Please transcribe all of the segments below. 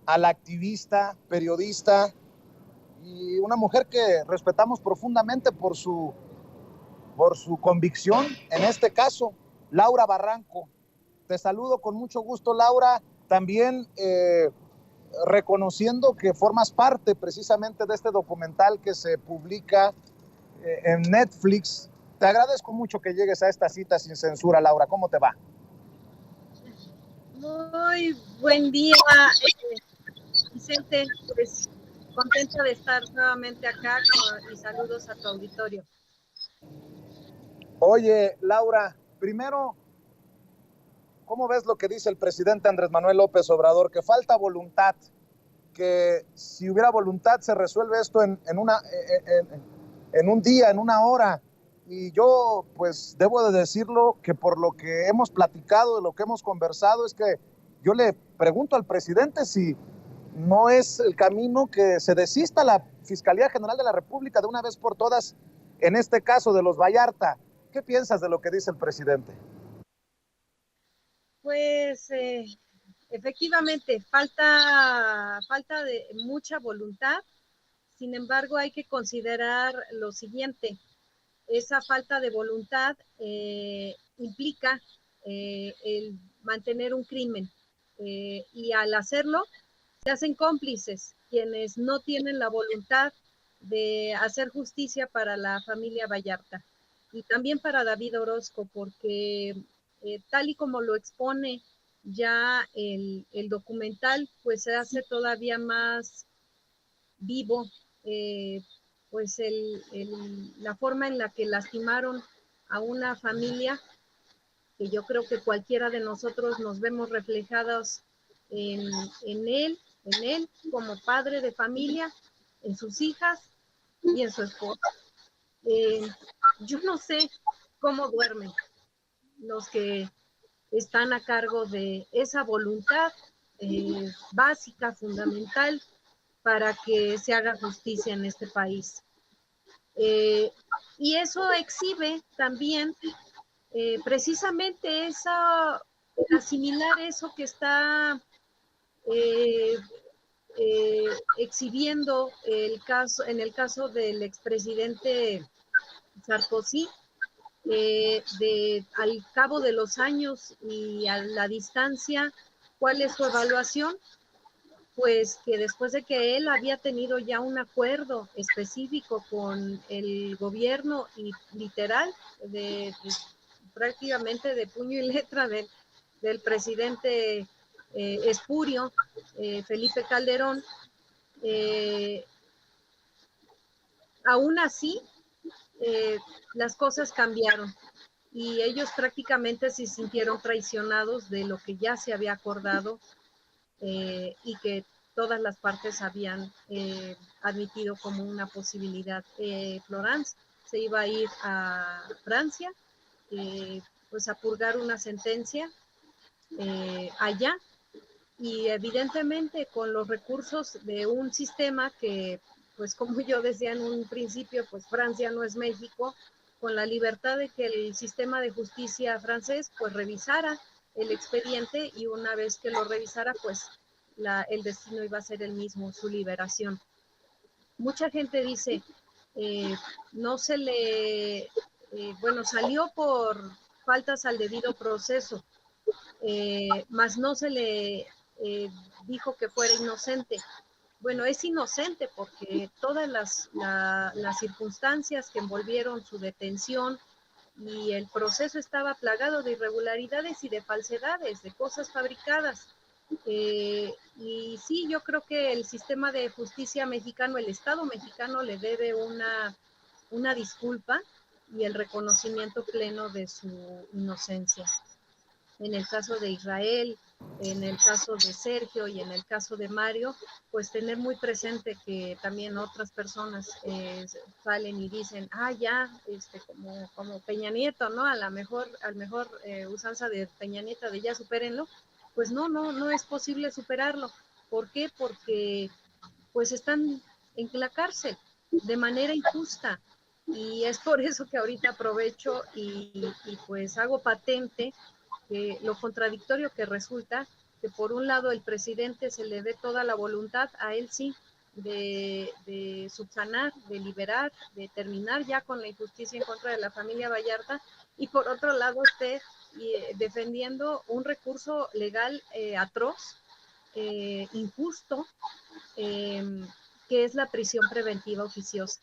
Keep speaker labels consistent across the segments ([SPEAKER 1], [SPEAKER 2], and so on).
[SPEAKER 1] a la activista, periodista y una mujer que respetamos profundamente por su convicción, en este caso, Laura Barranco. Te saludo con mucho gusto, Laura, también reconociendo que formas parte precisamente de este documental que se publica en Netflix. Te agradezco mucho que llegues a esta cita sin censura, Laura. ¿Cómo te va?
[SPEAKER 2] Muy buen día, Vicente. Pues contenta de estar nuevamente acá y saludos a tu auditorio.
[SPEAKER 1] Oye, Laura, primero, ¿cómo ves lo que dice el presidente Andrés Manuel López Obrador? Que falta voluntad, que si hubiera voluntad se resuelve esto en un día, en una hora. Y yo, pues, debo de decirlo que por lo que hemos platicado, de lo que hemos conversado, es que yo le pregunto al presidente si no es el camino que se desista la Fiscalía General de la República de una vez por todas, en este caso de los Vallarta. ¿Qué piensas de lo que dice el presidente?
[SPEAKER 2] Pues efectivamente, falta de mucha voluntad. Sin embargo, hay que considerar lo siguiente. Esa falta de voluntad implica el mantener un crimen y al hacerlo se hacen cómplices quienes no tienen la voluntad de hacer justicia para la familia Vallarta y también para David Orozco, porque tal y como lo expone ya el documental, pues se hace todavía más vivo, pues la forma en la que lastimaron a una familia, que yo creo que cualquiera de nosotros nos vemos reflejados en, en él como padre de familia, en sus hijas y en su esposa. Eh, yo no sé cómo duermen los que están a cargo de esa voluntad básica, fundamental, para que se haga justicia en este país. Eh, y eso exhibe también precisamente asimilar eso que está eh, exhibiendo en el caso del expresidente Sarkozy, al cabo de los años y a la distancia, ¿cuál es su evaluación? Pues que después de que él había tenido ya un acuerdo específico con el gobierno y literal, prácticamente de puño y letra del presidente espurio, Felipe Calderón, eh, aún así las cosas cambiaron y ellos prácticamente se sintieron traicionados de lo que ya se había acordado y que todas las partes habían admitido como una posibilidad. Florence se iba a ir a Francia, pues a purgar una sentencia allá, y evidentemente con los recursos de un sistema que, pues como yo decía en un principio, pues Francia no es México, con la libertad de que el sistema de justicia francés pues revisara el expediente y una vez que lo revisara, pues el destino iba a ser el mismo, su liberación. Mucha gente dice, no se le, bueno, salió por faltas al debido proceso, mas no se le dijo que fuera inocente. Bueno, es inocente porque todas las circunstancias que envolvieron su detención y el proceso estaba plagado de irregularidades y de falsedades, de cosas fabricadas. Y sí, yo creo que el sistema de justicia mexicano, el Estado mexicano le debe una disculpa y el reconocimiento pleno de su inocencia. En el caso de Israel, en el caso de Sergio y en el caso de Mario, pues tener muy presente que también otras personas salen y dicen, ya, como Peña Nieto, ¿no? Al mejor usanza de Peña Nieto de ya supérenlo, pues no es posible superarlo. ¿Por qué? Porque pues están en la cárcel de manera injusta. Y es por eso que ahorita aprovecho y pues hago patente lo contradictorio que resulta que por un lado el presidente se le dé toda la voluntad, a él sí, de subsanar, de liberar, de terminar ya con la injusticia en contra de la familia Vallarta, y por otro lado esté defendiendo un recurso legal atroz, injusto, que es la prisión preventiva oficiosa.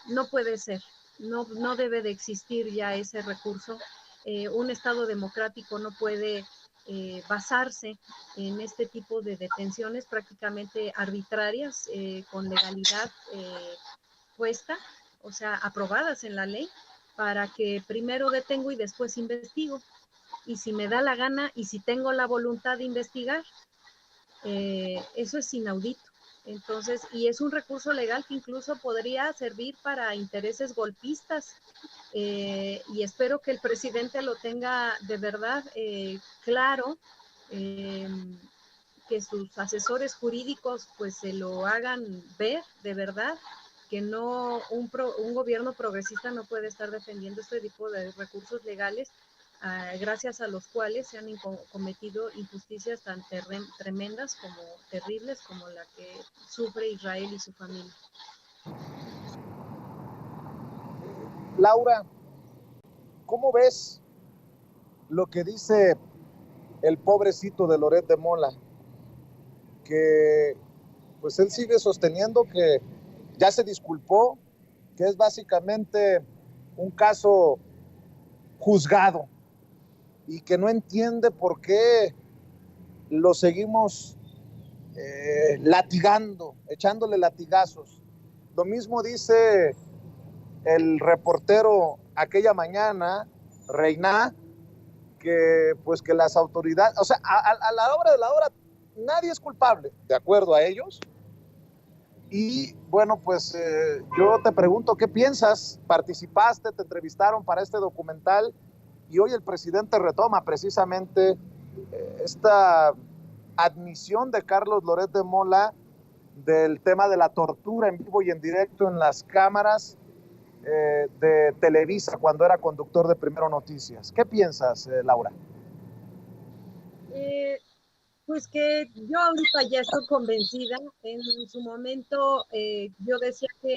[SPEAKER 2] No puede ser, no debe de existir ya ese recurso. Un Estado democrático no puede basarse en este tipo de detenciones prácticamente arbitrarias, con legalidad puesta, o sea, aprobadas en la ley, para que primero detengo y después investigo. Y si me da la gana y si tengo la voluntad de investigar, eso es inaudito. Entonces, y es un recurso legal que incluso podría servir para intereses golpistas, y espero que el presidente lo tenga de verdad claro, que sus asesores jurídicos pues se lo hagan ver de verdad, que no un gobierno progresista no puede estar defendiendo este tipo de recursos legales, gracias a los cuales se han cometido injusticias tan tremendas como terribles como la que sufre Israel y su familia.
[SPEAKER 1] Laura, ¿cómo ves lo que dice el pobrecito de Loret de Mola? Que pues él sigue sosteniendo que ya se disculpó, que es básicamente un caso juzgado y que no entiende por qué lo seguimos latigando, echándole latigazos. Lo mismo dice el reportero aquella mañana, Reina, que pues que las autoridades, o sea, a la hora de la hora, nadie es culpable, de acuerdo a ellos. Y bueno, pues yo te pregunto, ¿qué piensas? ¿Participaste, te entrevistaron para este documental? Y hoy el presidente retoma precisamente esta admisión de Carlos Loret de Mola del tema de la tortura en vivo y en directo en las cámaras de Televisa cuando era conductor de Primero Noticias. ¿Qué piensas, Laura?
[SPEAKER 2] Pues que yo ahorita ya estoy convencida. En su momento yo decía que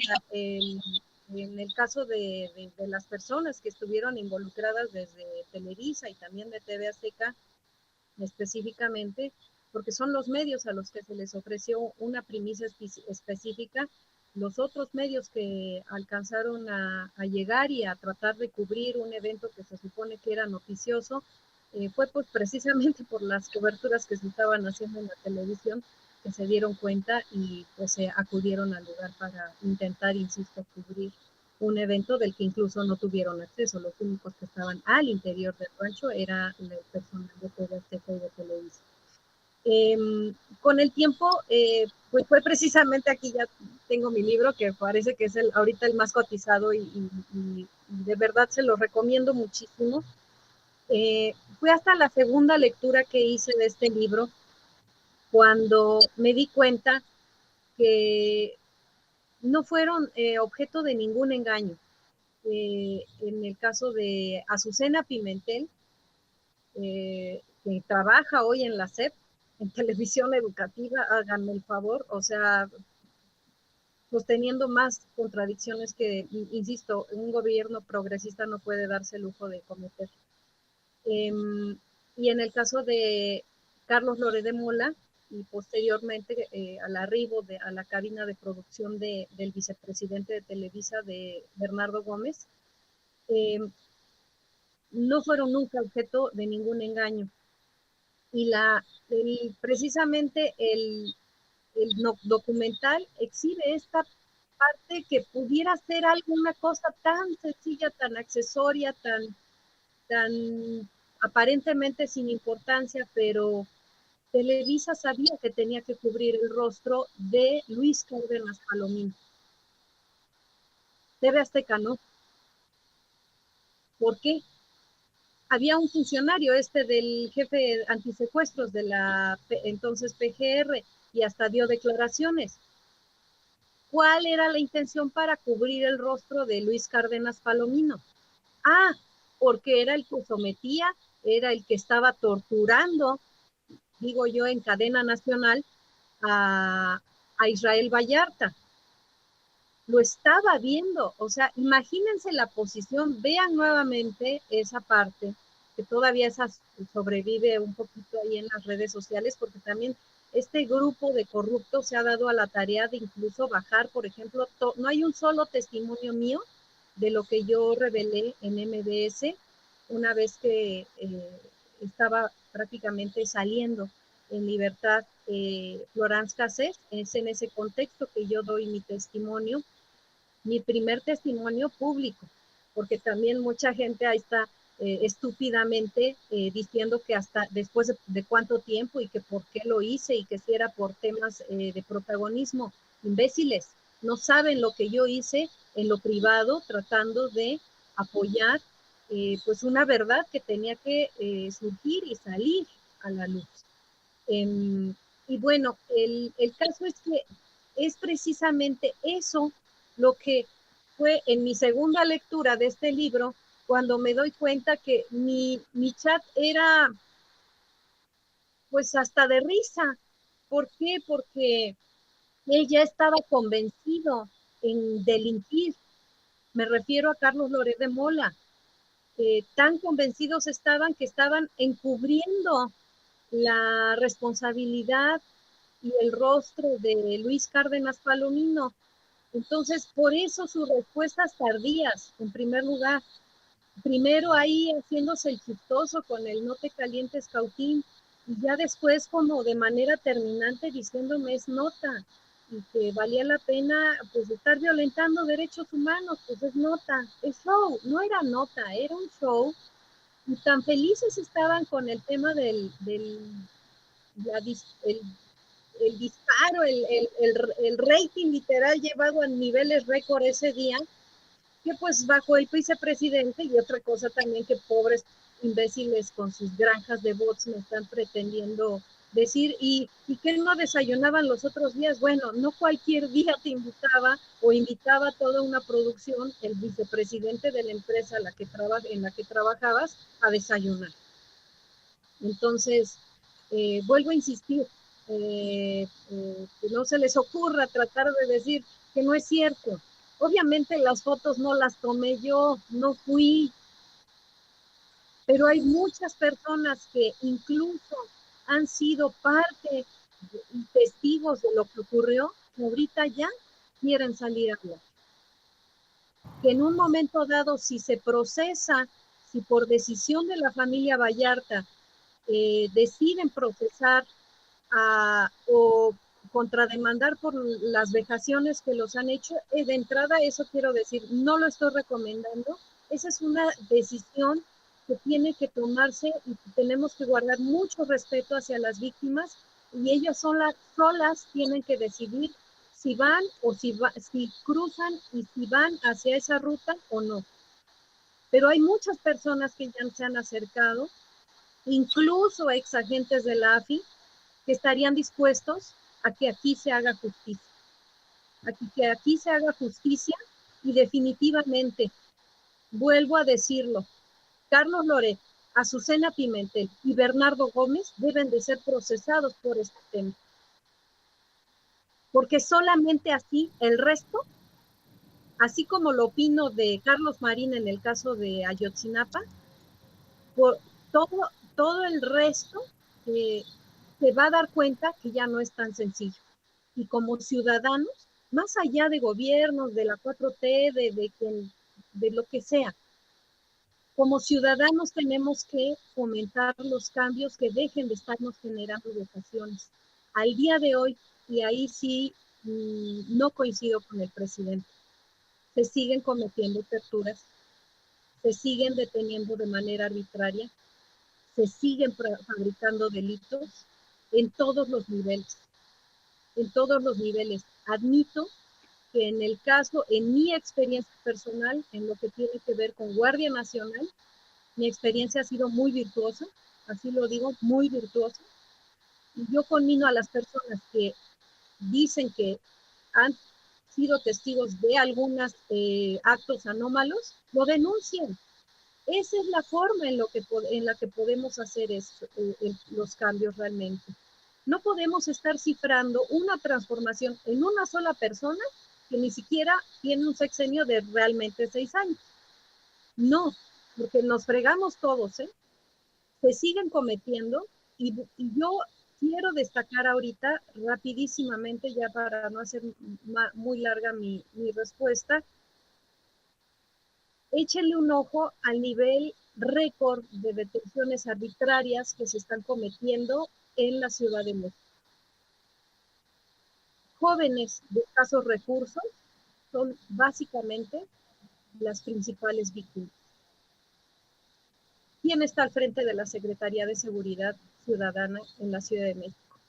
[SPEAKER 2] en el caso de las personas que estuvieron involucradas desde Televisa y también de TV Azteca específicamente, porque son los medios a los que se les ofreció una primicia específica, los otros medios que alcanzaron a llegar y a tratar de cubrir un evento que se supone que era noticioso, fue pues precisamente por las coberturas que se estaban haciendo en la televisión que se dieron cuenta y pues se acudieron al lugar para intentar, insisto, cubrir un evento del que incluso no tuvieron acceso. Los únicos que estaban al interior del rancho era el personal de TV Azteca y de Televisa. Con el tiempo, pues fue precisamente, aquí ya tengo mi libro, que parece que es ahorita el más cotizado y de verdad se lo recomiendo muchísimo. Fue hasta la segunda lectura que hice de este libro cuando me di cuenta que no fueron objeto de ningún engaño. En el caso de Azucena Pimentel, que trabaja hoy en la SEP, en televisión educativa, háganme el favor, o sea, sosteniendo más contradicciones que, insisto, un gobierno progresista no puede darse el lujo de cometer. Y en el caso de Carlos Loret de Mola, y posteriormente al arribo a la cabina de producción del vicepresidente de Televisa, de Bernardo Gómez, no fueron nunca objeto de ningún engaño. Y precisamente el documental exhibe esta parte que pudiera ser alguna cosa tan sencilla, tan accesoria, tan aparentemente sin importancia, pero Televisa sabía que tenía que cubrir el rostro de Luis Cárdenas Palomino. TV Azteca no. ¿Por qué? Había un funcionario, del jefe antisecuestros de la entonces PGR, y hasta dio declaraciones. ¿Cuál era la intención para cubrir el rostro de Luis Cárdenas Palomino? Porque era el que sometía, era el que estaba torturando digo yo, en cadena nacional a Israel Vallarta. Lo estaba viendo, o sea, imagínense la posición, vean nuevamente esa parte, que todavía esa sobrevive un poquito ahí en las redes sociales, porque también este grupo de corruptos se ha dado a la tarea de incluso bajar, por ejemplo, no hay un solo testimonio mío de lo que yo revelé en MBS una vez que estaba prácticamente saliendo en libertad Florence Cassés. Es en ese contexto que yo doy mi testimonio, mi primer testimonio público, porque también mucha gente ahí está estúpidamente diciendo que hasta después de cuánto tiempo y que por qué lo hice y que si era por temas de protagonismo. Imbéciles, no saben lo que yo hice en lo privado tratando de apoyar pues una verdad que tenía que surgir y salir a la luz. Y bueno, el caso es que es precisamente eso lo que fue en mi segunda lectura de este libro, cuando me doy cuenta que mi chat era pues hasta de risa. ¿Por qué? Porque él ya estaba convencido en delinquir. Me refiero a Carlos Loret de Mola. Tan convencidos que estaban encubriendo la responsabilidad y el rostro de Luis Cárdenas Palomino. Entonces, por eso sus respuestas tardías, en primer lugar. Primero ahí haciéndose el chistoso con el no te calientes cautín, y ya después como de manera terminante diciéndome es nota, y que valía la pena pues estar violentando derechos humanos, pues es nota, es show, no era nota, era un show, y tan felices estaban con el tema el disparo, el rating literal llevado a niveles récord ese día, que pues bajo el vicepresidente, y otra cosa también que pobres imbéciles con sus granjas de bots me están pretendiendo decir, y que no desayunaban los otros días. Bueno, no cualquier día te invitaba o invitaba a toda una producción el vicepresidente de la empresa en la que trabajabas a desayunar. Entonces, vuelvo a insistir, que no se les ocurra tratar de decir que no es cierto. Obviamente las fotos no las tomé yo, no fui, pero hay muchas personas que incluso han sido parte y testigos de lo que ocurrió, que ahorita ya quieren salir a hablar. Que en un momento dado, si se procesa, si por decisión de la familia Vallarta deciden procesar o contrademandar por las vejaciones que los han hecho, de entrada eso quiero decir, no lo estoy recomendando, esa es una decisión que tiene que tomarse y tenemos que guardar mucho respeto hacia las víctimas, y ellas solas tienen que decidir si van o si cruzan y si van hacia esa ruta o no. Pero hay muchas personas que ya se han acercado, incluso ex agentes de la AFI, que estarían dispuestos a que aquí se haga justicia. Que aquí se haga justicia, y definitivamente, vuelvo a decirlo, Carlos Loret, Azucena Pimentel y Bernardo Gómez deben de ser procesados por este tema. Porque solamente así el resto, así como lo opino de Carlos Marín en el caso de Ayotzinapa, por todo el resto se va a dar cuenta que ya no es tan sencillo. Y como ciudadanos, más allá de gobiernos, de la 4T, de lo que sea, como ciudadanos tenemos que fomentar los cambios que dejen de estarnos generando vejaciones. Al día de hoy, y ahí sí no coincido con el presidente, se siguen cometiendo torturas, se siguen deteniendo de manera arbitraria, se siguen fabricando delitos en todos los niveles. En todos los niveles. Admito que en el caso, en mi experiencia personal, en lo que tiene que ver con Guardia Nacional, mi experiencia ha sido muy virtuosa, así lo digo, muy virtuosa. Y yo conmino a las personas que dicen que han sido testigos de algunos actos anómalos, lo denuncien. Esa es la forma en la que podemos hacer los cambios realmente. No podemos estar cifrando una transformación en una sola persona que ni siquiera tiene un sexenio de realmente 6 años. No, porque nos fregamos todos, ¿eh? Se siguen cometiendo y yo quiero destacar ahorita rapidísimamente, ya para no hacer muy larga mi respuesta, échenle un ojo al nivel récord de detenciones arbitrarias que se están cometiendo en la Ciudad de México. Jóvenes de escasos recursos son básicamente las principales víctimas. ¿Quién está al frente de la Secretaría de Seguridad Ciudadana en la Ciudad de México?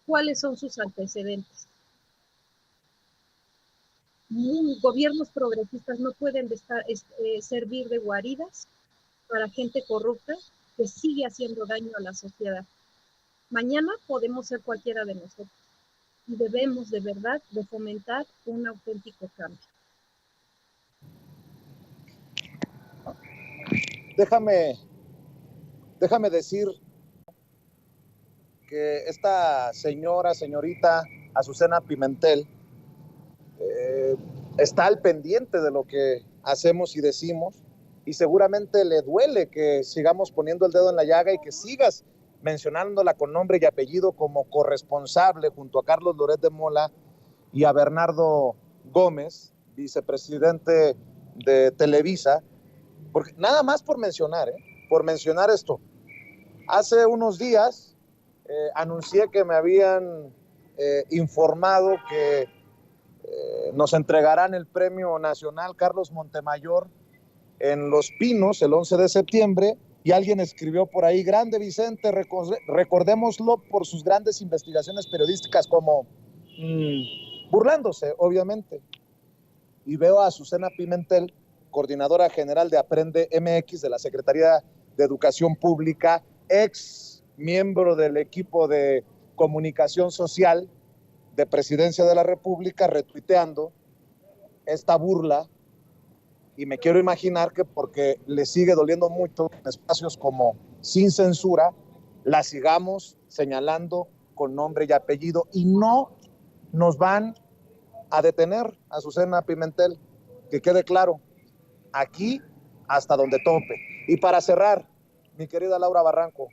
[SPEAKER 2] ¿Cuáles son sus antecedentes? Gobiernos progresistas no pueden servir de guaridas para gente corrupta que sigue haciendo daño a la sociedad. Mañana podemos ser cualquiera de nosotros y debemos de verdad de fomentar un auténtico cambio.
[SPEAKER 1] Déjame decir que esta señorita Azucena Pimentel, está al pendiente de lo que hacemos y decimos, y seguramente le duele que sigamos poniendo el dedo en la llaga y que sigas mencionándola con nombre y apellido como corresponsable junto a Carlos Loret de Mola y a Bernardo Gómez, vicepresidente de Televisa, porque nada más por mencionar esto. Hace unos días anuncié que me habían informado que nos entregarán el Premio Nacional Carlos Montemayor en Los Pinos el 11 de septiembre y alguien escribió por ahí, grande Vicente, recordémoslo por sus grandes investigaciones periodísticas, como burlándose, obviamente. Y veo a Azucena Pimentel, coordinadora general de Aprende MX de la Secretaría de Educación Pública, ex miembro del equipo de comunicación social de Presidencia de la República, retuiteando esta burla, y me quiero imaginar que porque le sigue doliendo mucho en espacios como Sin Censura, la sigamos señalando con nombre y apellido, y no nos van a detener, Azucena Pimentel, que quede claro, aquí hasta donde tope. Y para cerrar, mi querida Laura Barranco,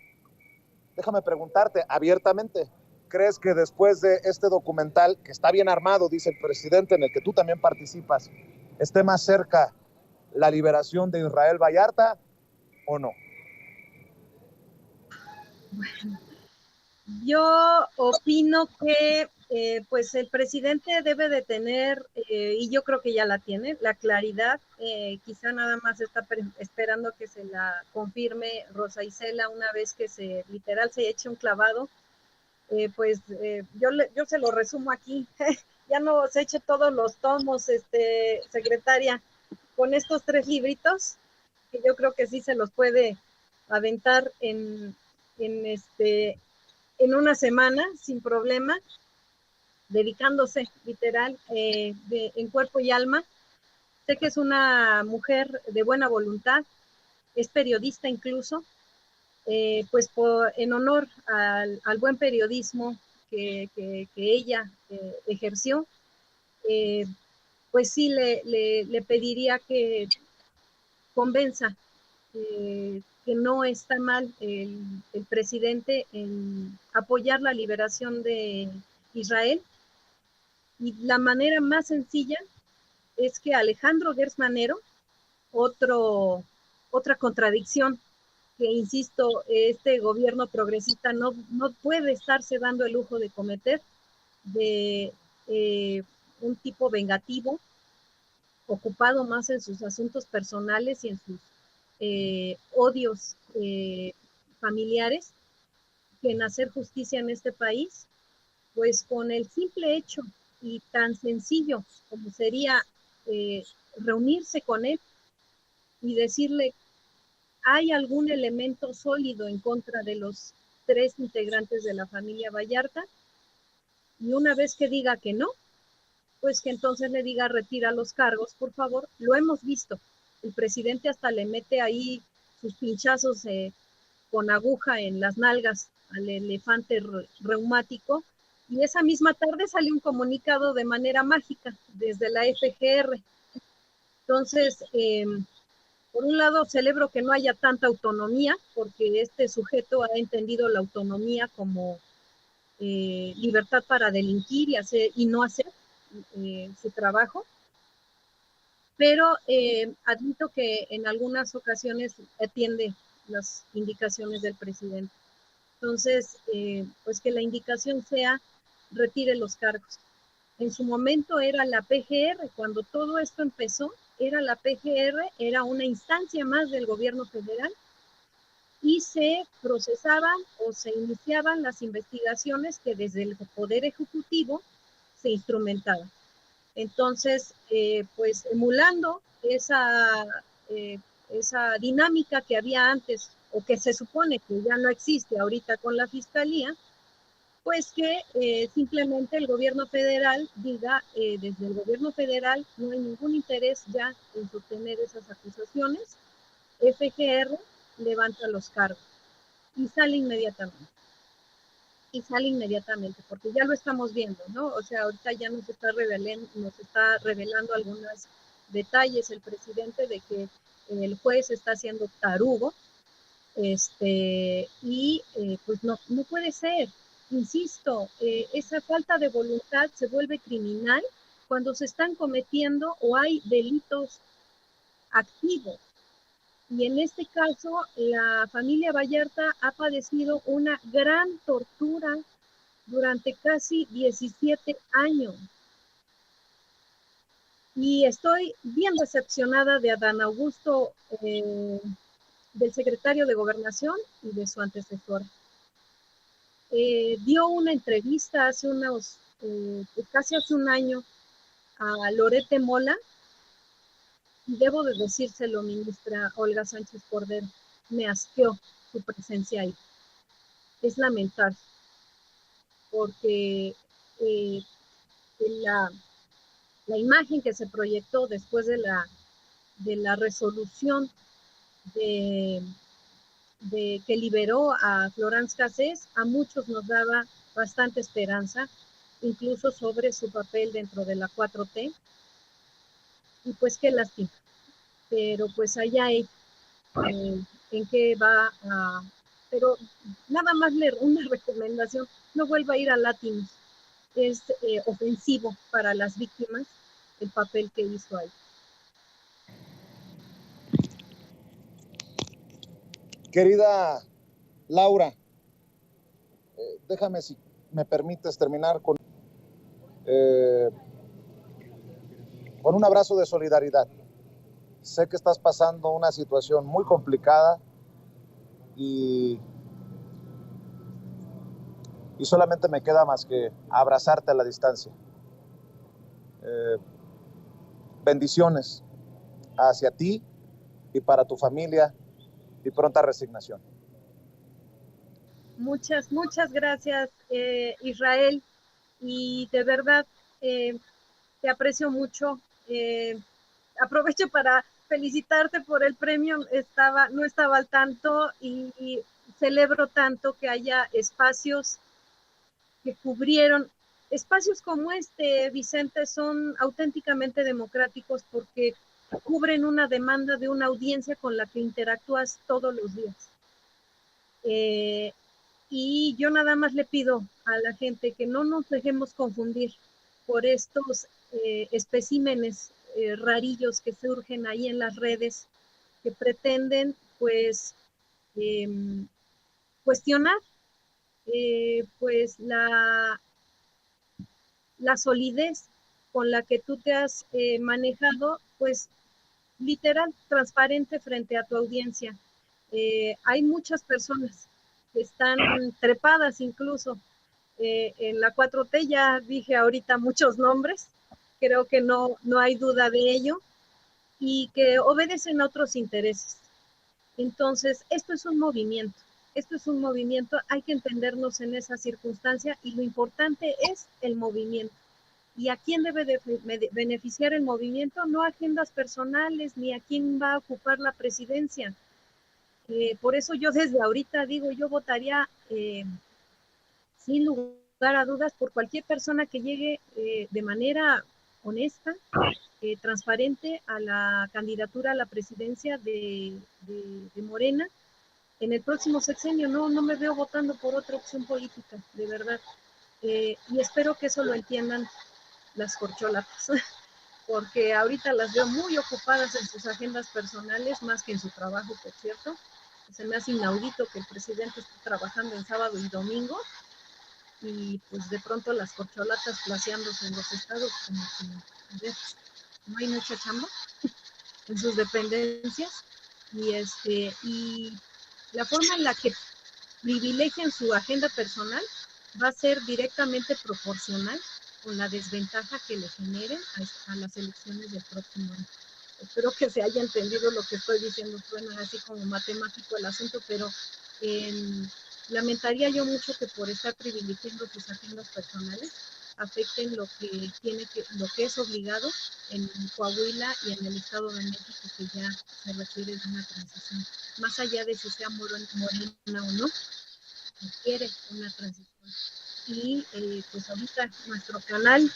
[SPEAKER 1] déjame preguntarte abiertamente, ¿crees que después de este documental, que está bien armado, dice el presidente, en el que tú también participas, esté más cerca la liberación de Israel Vallarta o no?
[SPEAKER 2] Bueno, yo opino que pues el presidente debe de tener, y yo creo que ya la tiene, la claridad, quizá nada más está esperando que se la confirme Rosa Isela una vez que literal se eche un clavado, yo se lo resumo aquí, ya no se eche todos los tomos, secretaria, con estos 3 libritos, que yo creo que sí se los puede aventar en una semana sin problema, dedicándose literal en cuerpo y alma. Sé que es una mujer de buena voluntad, es periodista incluso, en honor al buen periodismo que ella ejerció, pues sí le pediría que convenza que no está mal el presidente en apoyar la liberación de Israel. Y la manera más sencilla es que Alejandro Gertz Manero, otra contradicción que, insisto, este gobierno progresista no puede estarse dando el lujo de cometer, de un tipo vengativo, ocupado más en sus asuntos personales y en sus odios familiares, que en hacer justicia en este país, pues con el simple hecho y tan sencillo como sería reunirse con él y decirle, ¿hay algún elemento sólido en contra de los 3 integrantes de la familia Vallarta? Y una vez que diga que no, pues que entonces le diga, retira los cargos, por favor. Lo hemos visto. el presidente hasta le mete ahí sus pinchazos con aguja en las nalgas al elefante reumático, y esa misma tarde salió un comunicado de manera mágica desde la FGR. Entonces, por un lado, celebro que no haya tanta autonomía, porque este sujeto ha entendido la autonomía como libertad para delinquir y no hacer su trabajo, pero admito que en algunas ocasiones atiende las indicaciones del presidente. Entonces, pues que la indicación sea retire los cargos. En su momento era la PGR, cuando todo esto empezó, era la PGR, era una instancia más del gobierno federal y se procesaban o se iniciaban las investigaciones que desde el Poder Ejecutivo se instrumentaban. Entonces, pues emulando esa dinámica que había antes o que se supone que ya no existe ahorita con la Fiscalía, pues que simplemente el gobierno federal diga, desde el gobierno federal no hay ningún interés ya en sostener esas acusaciones, FGR levanta los cargos y sale inmediatamente. Y sale inmediatamente, porque ya lo estamos viendo, ¿no? O sea, ahorita ya nos está revelando algunos detalles el presidente de que el juez está haciendo tarugo, y pues no puede ser. Insisto, esa falta de voluntad se vuelve criminal cuando se están cometiendo o hay delitos activos. Y en este caso, la familia Vallarta ha padecido una gran tortura durante casi 17 años. Y estoy bien decepcionada de Adán Augusto, del secretario de Gobernación y de su antecesor. Dio una entrevista casi hace un año a Lorete Mola, y debo de decírselo, ministra Olga Sánchez Cordero, me asqueó su presencia ahí. Es lamentable, porque la imagen que se proyectó después de la resolución que liberó a Florence Cassés, a muchos nos daba bastante esperanza, incluso sobre su papel dentro de la 4T, y pues qué lástima, pero pues allá hay en qué va a... Pero nada más una recomendación, no vuelva a ir a Latinos, es ofensivo para las víctimas el papel que hizo ahí.
[SPEAKER 1] Querida Laura, déjame, si me permites, terminar con un abrazo de solidaridad. Sé que estás pasando una situación muy complicada y solamente me queda más que abrazarte a la distancia. Bendiciones hacia ti y para tu familia y pronta resignación.
[SPEAKER 2] Muchas, muchas gracias, Israel, y de verdad te aprecio mucho. Aprovecho para felicitarte por el premio, no estaba al tanto y celebro tanto que haya espacios que cubrieron. Espacios como este, Vicente, son auténticamente democráticos porque cubren una demanda de una audiencia con la que interactúas todos los días. Y yo nada más le pido a la gente que no nos dejemos confundir por estos especímenes rarillos que surgen ahí en las redes, que pretenden pues cuestionar pues la solidez con la que tú te has manejado, pues literal, transparente frente a tu audiencia. Hay muchas personas que están trepadas incluso en la 4T, ya dije ahorita muchos nombres, creo que no hay duda de ello, y que obedecen a otros intereses. Entonces, esto es un movimiento, hay que entendernos en esa circunstancia y lo importante es el movimiento. ¿Y a quién debe de beneficiar el movimiento? No agendas personales, ni a quién va a ocupar la presidencia. Por eso yo desde ahorita digo, yo votaría sin lugar a dudas por cualquier persona que llegue de manera honesta, transparente a la candidatura a la presidencia de Morena en el próximo sexenio. No me veo votando por otra opción política, de verdad. Y espero que eso lo entiendan las corcholatas, porque ahorita las veo muy ocupadas en sus agendas personales, más que en su trabajo, por cierto. Se me hace inaudito que el presidente esté trabajando en sábado y domingo, y pues de pronto las corcholatas placeándose en los estados, como que no hay mucha chamba en sus dependencias, y la forma en la que privilegian su agenda personal va a ser directamente proporcional con la desventaja que le generen a las elecciones del próximo año. Espero que se haya entendido lo que estoy diciendo. Suena así como matemático el asunto, pero lamentaría yo mucho que por estar privilegiando sus agendas personales afecten lo que es obligado en Coahuila y en el Estado de México, que ya se requiere de una transición. Más allá de si sea Morena o no, requiere una transición. Y pues ahorita nuestro canal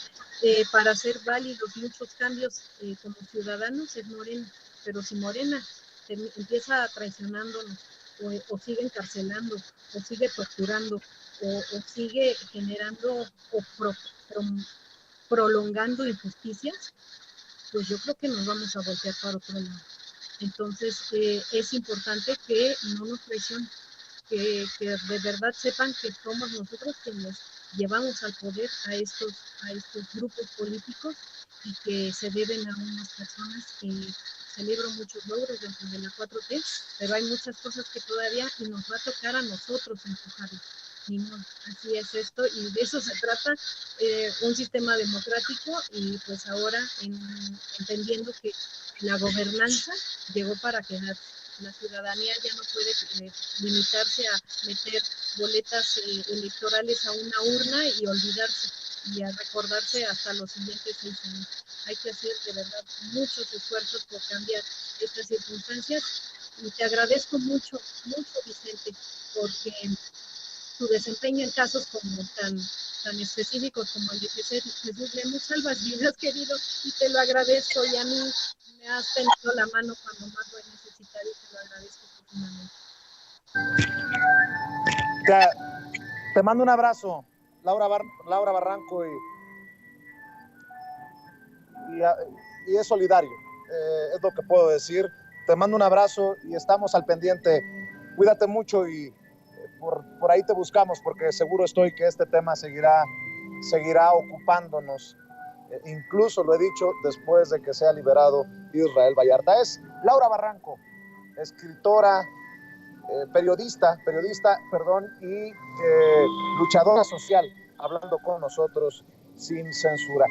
[SPEAKER 2] para hacer válidos muchos cambios como ciudadanos es Morena, pero si Morena empieza traicionándonos o sigue encarcelando o sigue torturando o sigue generando o prolongando injusticias, pues yo creo que nos vamos a voltear para otro lado. Entonces es importante que no nos traicionen, que de verdad sepan que somos nosotros quienes llevamos al poder a estos grupos políticos, y que se deben a unas personas que celebro muchos logros dentro de la 4T, pero hay muchas cosas que todavía y nos va a tocar a nosotros empujarlas. No, así es esto, y de eso se trata un sistema democrático, y pues ahora entendiendo que la gobernanza llegó para quedarse. La ciudadanía ya no puede limitarse a meter boletas electorales a una urna y olvidarse y a recordarse hasta los siguientes 6 años. Hay que hacer de verdad muchos esfuerzos por cambiar estas circunstancias, y te agradezco mucho, Vicente, porque tu desempeño en casos como tan específicos como el de Jesús Lemus salvas vidas, querido, y te lo agradezco, y a mí me has tendido la mano cuando más lo he necesitado, y te lo agradezco profundamente.
[SPEAKER 1] Te mando un abrazo, Laura Barranco, y es solidario, es lo que puedo decir. Te mando un abrazo y estamos al pendiente. Cuídate mucho, y por ahí te buscamos, porque seguro estoy que este tema seguirá ocupándonos, incluso lo he dicho, después de que sea liberado Israel Vallarta. Es Laura Barranco, escritora, periodista, y luchadora social, hablando con nosotros sin censura.